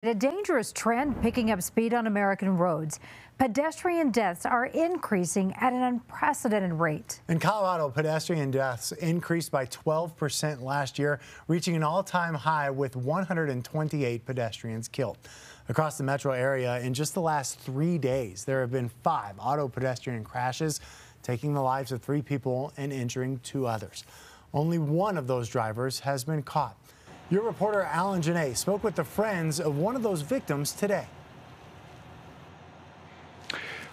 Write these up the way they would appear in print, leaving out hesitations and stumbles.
A dangerous trend picking up speed on American roads. Pedestrian deaths are increasing at an unprecedented rate. In Colorado, pedestrian deaths increased by 12% last year, reaching an all-time high with 128 pedestrians killed. Across the metro area, in just the last 3 days, there have been 5 auto-pedestrian crashes, taking the lives of 3 people and injuring 2 others. Only one of those drivers has been caught. Your reporter Alan Janae spoke with the friends of one of those victims today.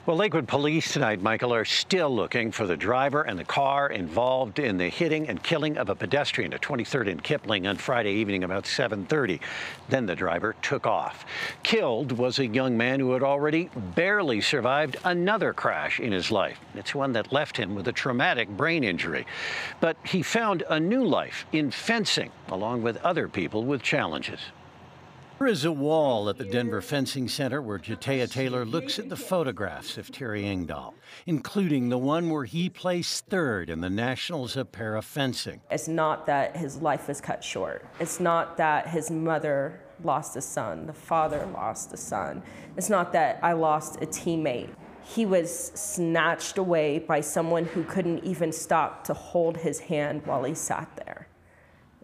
Well, Lakewood police tonight, Michael, are still looking for the driver and the car involved in the hitting and killing of a pedestrian at 23rd and Kipling on Friday evening about 7:30. Then the driver took off. Killed was a young man who had already barely survived another crash in his life. It's one that left him with a traumatic brain injury. But he found a new life in fencing, along with other people with challenges. There is a wall at the Denver Fencing Center where Jatea Taylor looks at the photographs of Terry Engdahl, including the one where he placed 3rd in the Nationals of parafencing. It's not that his life was cut short. It's not that his mother lost a son, the father lost a son. It's not that I lost a teammate. He was snatched away by someone who couldn't even stop to hold his hand while he sat there.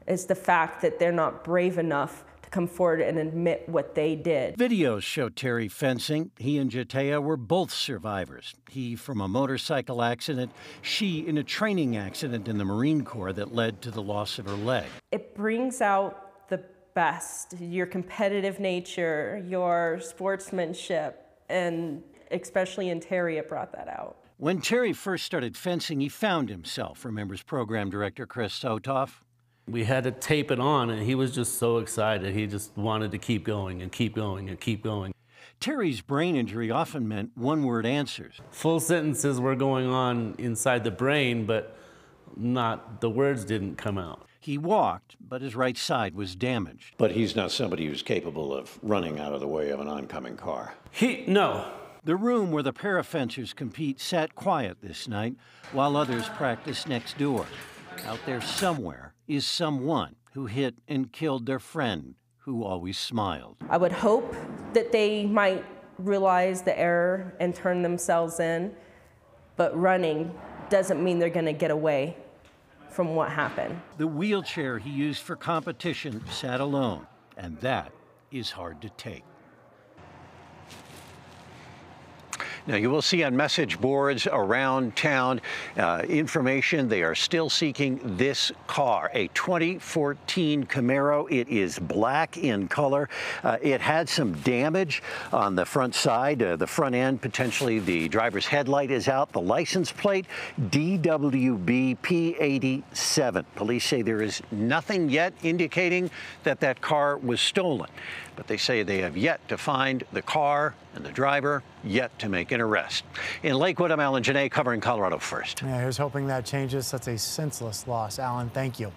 It's the fact that they're not brave enough come forward and admit what they did. Videos show Terry fencing. He and Jatea were both survivors. He from a motorcycle accident, she in a training accident in the Marine Corps that led to the loss of her leg. It brings out the best, your competitive nature, your sportsmanship, and especially in Terry, it brought that out. When Terry first started fencing, he found himself, remembers program director Chris Sotoff. We had to tape it on, and he was just so excited. He just wanted to keep going and keep going and keep going. Terry's brain injury often meant one-word answers. Full sentences were going on inside the brain, but the words didn't come out. He walked, but his right side was damaged. But he's not somebody who's capable of running out of the way of an oncoming car. No. The room where the parafencers compete sat quiet this night, while others practiced next door. Out there somewhere is someone who hit and killed their friend, who always smiled. I would hope that they might realize the error and turn themselves in, but running doesn't mean they're going to get away from what happened. The wheelchair he used for competition sat alone, and that is hard to take. Now, you will see on message boards around town information. They are still seeking this car, a 2014 Camaro. It is black in color. It had some damage on the front side, the front end. Potentially the driver's headlight is out. The license plate, DWB P87. Police say there is nothing yet indicating that that car was stolen. But they say they have yet to find the car and the driver, yet to make an arrest. In Lakewood, I'm Alan Janae, covering Colorado First. Yeah, here's hoping that changes. Such a senseless loss. Alan, thank you.